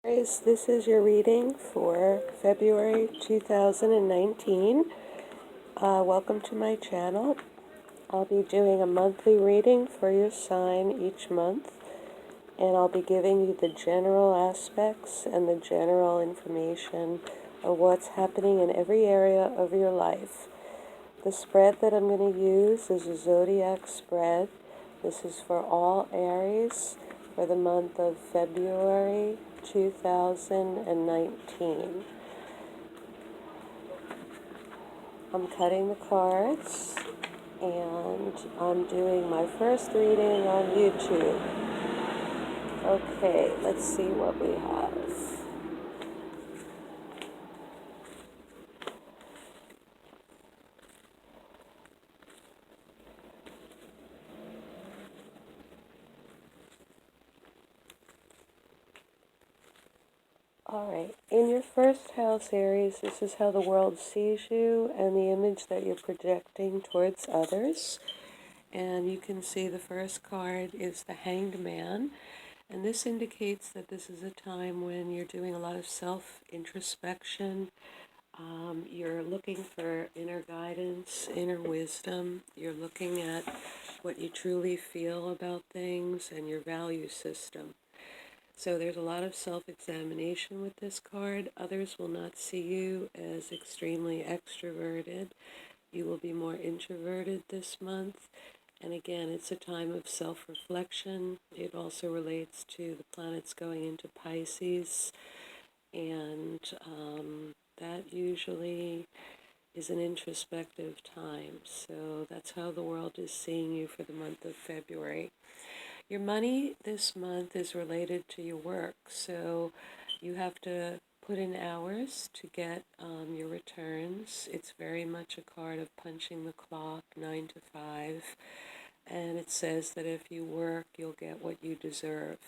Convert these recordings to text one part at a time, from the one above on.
Aries, this is your reading for February 2019. Welcome to my channel. I'll be doing a monthly reading for your sign each month, and I'll be giving you the general aspects and the general information of what's happening in every area of your life. The spread that I'm going to use is a zodiac spread. This is for all Aries for the month of February 2019. I'm cutting the cards and I'm doing my first reading on YouTube. Okay, let's see what we have. All right, in your first house, Aries, this is how the world sees you and the image that you're projecting towards others. And you can see the first card is the Hanged Man. And this indicates that this is a time when you're doing a lot of self-introspection. You're looking for inner guidance, inner wisdom. You're looking at what you truly feel about things and your value system. So there's a lot of self-examination with this card. Others will not see you as extremely extroverted. You will be more introverted this month. And again, it's a time of self-reflection. It also relates to the planets going into Pisces. And that usually is an introspective time. So that's how the world is seeing you for the month of February. Your money this month is related to your work, so you have to put in hours to get your returns. It's very much a card of punching the clock, 9 to 5, and it says that if you work, you'll get what you deserve.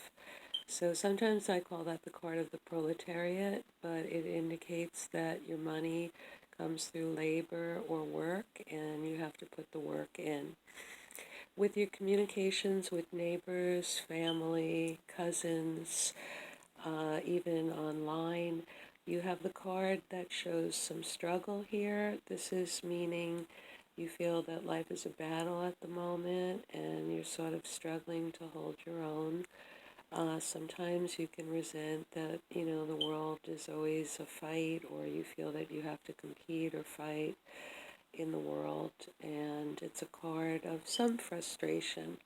So sometimes I call that the card of the proletariat, but it indicates that your money comes through labor or work, and you have to put the work in. With your communications with neighbors, family, cousins, even online, you have the card that shows some struggle here. This is meaning you feel that life is a battle at the moment and you're sort of struggling to hold your own. Sometimes you can resent that, the world is always a fight, or you feel that you have to compete or fight in the world, and it's a card of some frustration.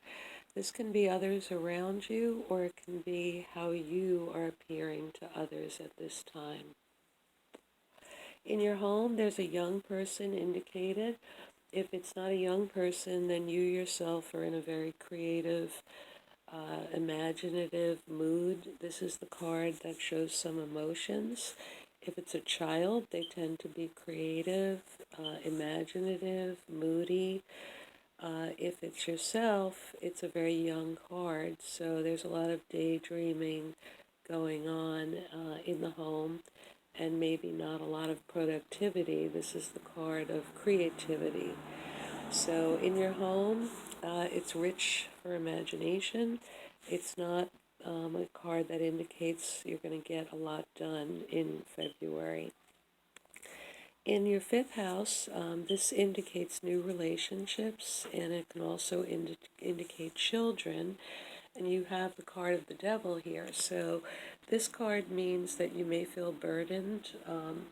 This can be others around you, or it can be how you are appearing to others at this time. In your home, there's a young person indicated. If it's not a young person, then you yourself are in a very creative, imaginative mood. This is the card that shows some emotions. If it's a child, they tend to be creative, imaginative, moody. If it's yourself, it's a very young card, so there's a lot of daydreaming going on in the home, and maybe not a lot of productivity. This is the card of creativity. So in your home, it's rich for imagination. It's not a card that indicates you're going to get a lot done in February. In your fifth house, this indicates new relationships, and it can also indicate children. And you have the card of the devil here. So this card means that you may feel burdened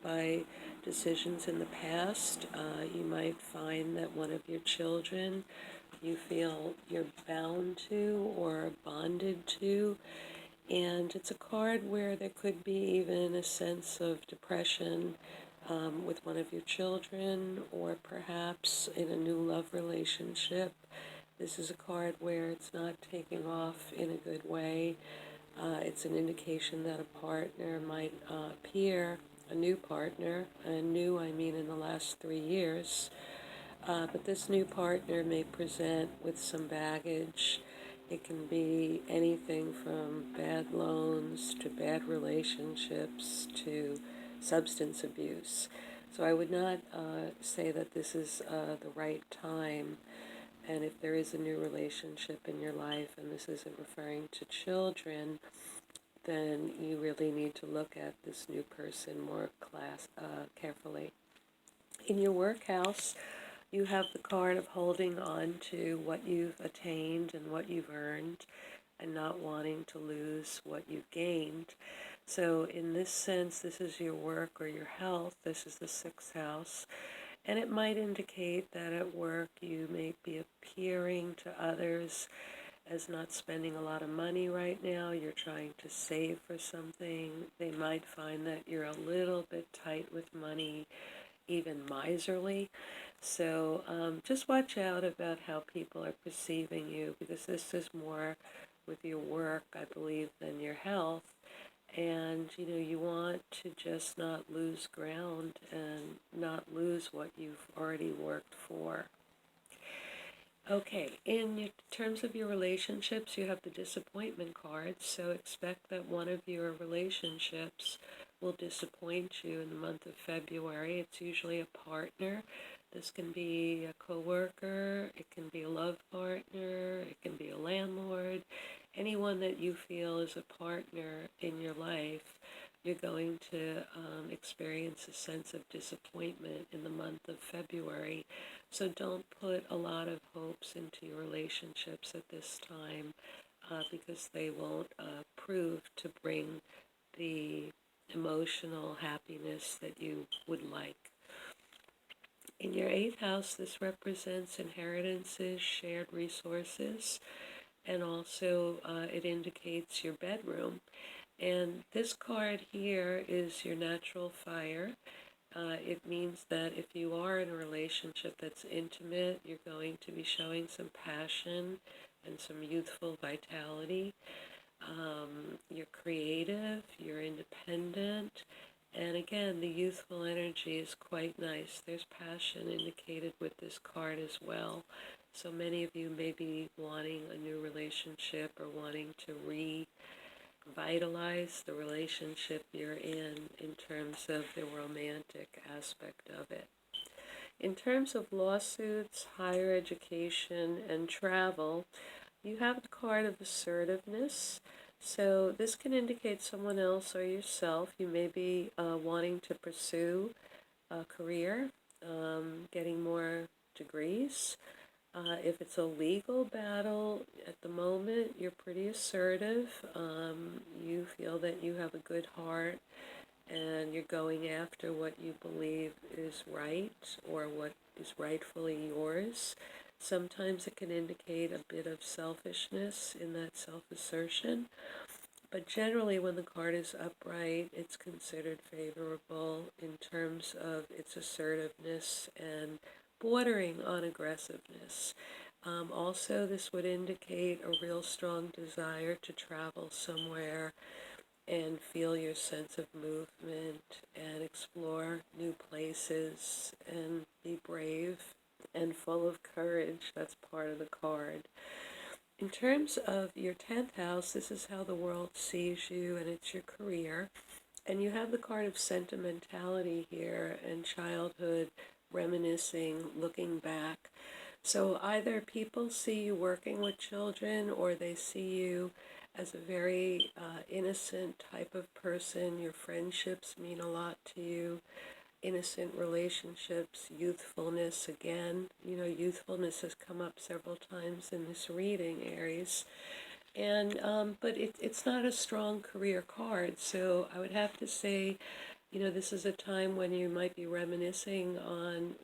by decisions in the past. You might find that one of your children you feel you're bound to or bonded to. And it's a card where there could be even a sense of depression with one of your children, or perhaps in a new love relationship. This is a card where it's not taking off in a good way. It's an indication that a partner might appear, a new partner, and new I mean in the last 3 years. But this new partner may present with some baggage. It can be anything from bad loans to bad relationships to substance abuse. So I would not say that this is the right time. And if there is a new relationship in your life, and this isn't referring to children, then you really need to look at this new person more carefully. In your work house, you have the card of holding on to what you've attained and what you've earned and not wanting to lose what you've gained. So in this sense, this is your work or your health. This is the sixth house. And it might indicate that at work you may be appearing to others as not spending a lot of money right now. You're trying to save for something. They might find that you're a little bit tight with money, even miserly. So just watch out about how people are perceiving you, because this is more with your work, I believe, than your health. And, you want to just not lose ground and not lose what you've already worked for. Okay, in terms of your relationships, you have the disappointment card, so expect that one of your relationships will disappoint you in the month of February. It's usually a partner. This can be a coworker, it can be a love partner, it can be a landlord, anyone that you feel is a partner in your life. You're going to experience a sense of disappointment in the month of February. So don't put a lot of hopes into your relationships at this time because they won't prove to bring the emotional happiness that you would like. In your eighth house, this represents inheritances, shared resources, and also it indicates your bedroom. And this card here is your natural fire. It means that if you are in a relationship that's intimate, you're going to be showing some passion and some youthful vitality. You're creative, you're independent, and again, the youthful energy is quite nice. There's passion indicated with this card as well. So many of you may be wanting a new relationship or wanting to revitalize the relationship you're in terms of the romantic aspect of it. In terms of lawsuits, higher education, and travel, you have the card of assertiveness. So this can indicate someone else or yourself. You may be wanting to pursue a career, getting more degrees. If it's a legal battle, at the moment, you're pretty assertive. You feel that you have a good heart and you're going after what you believe is right or what is rightfully yours. Sometimes it can indicate a bit of selfishness in that self-assertion. But generally, when the card is upright, it's considered favorable in terms of its assertiveness and bordering on aggressiveness. Also, this would indicate a real strong desire to travel somewhere and feel your sense of movement and explore new places and be brave and full of courage. That's part of the card. In terms of your 10th house, this is how the world sees you, and it's your career. And you have the card of sentimentality here and childhood, reminiscing, looking back. So either people see you working with children or they see you as a very innocent type of person. Your friendships mean a lot to you. Innocent relationships, youthfulness again. Youthfulness has come up several times in this reading, Aries. And but it's not a strong career card, so I would have to say, this is a time when you might be reminiscing on,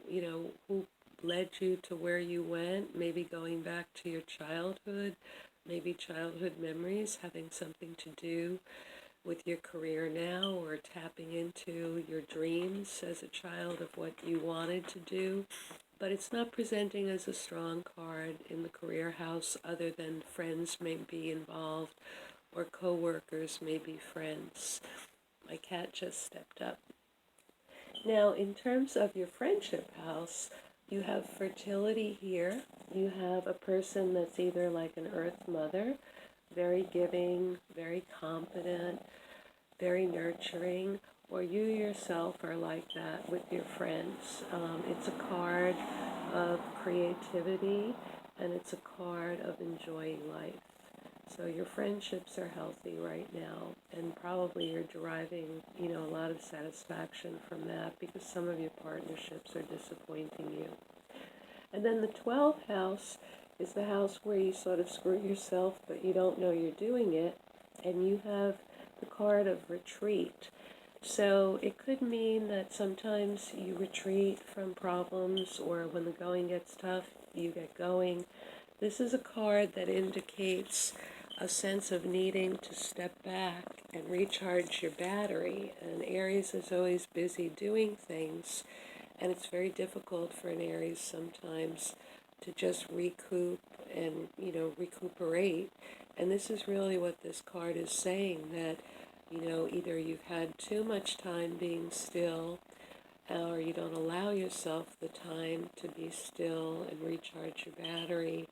who led you to where you went, maybe going back to your childhood, maybe childhood memories having something to do with your career now, or tapping into your dreams as a child of what you wanted to do. But it's not presenting as a strong card in the career house, other than friends may be involved or co-workers may be friends. My cat just stepped up. Now, in terms of your friendship house, you have fertility here. You have a person that's either like an earth mother, very giving, very competent, very nurturing, or you yourself are like that with your friends. It's a card of creativity, and it's a card of enjoying life. So your friendships are healthy right now, and probably you're deriving, a lot of satisfaction from that because some of your partnerships are disappointing you. And then the 12th house is the house where you sort of screw yourself, but you don't know you're doing it, and you have the card of retreat. So it could mean that sometimes you retreat from problems, or when the going gets tough, you get going. This is a card that indicates a sense of needing to step back and recharge your battery. And Aries is always busy doing things, and it's very difficult for an Aries sometimes to just recoup and, recuperate. And this is really what this card is saying, that, either you've had too much time being still, or you don't allow yourself the time to be still and recharge your battery.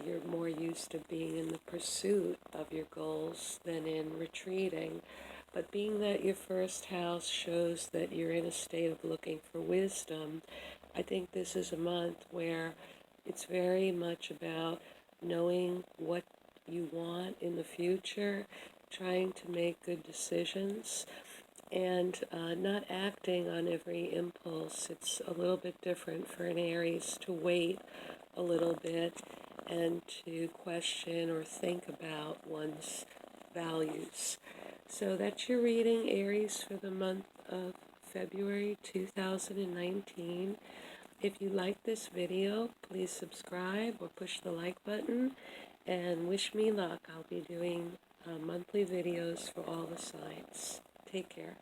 You're more used to being in the pursuit of your goals than in retreating. But being that your first house shows that you're in a state of looking for wisdom, I think this is a month where it's very much about knowing what you want in the future, trying to make good decisions, and not acting on every impulse. It's a little bit different for an Aries to wait a little bit and to question or think about one's values. So that's your reading, Aries, for the month of February 2019. If you like this video, please subscribe or push the like button, and wish me luck. I'll be doing monthly videos for all the signs. Take care.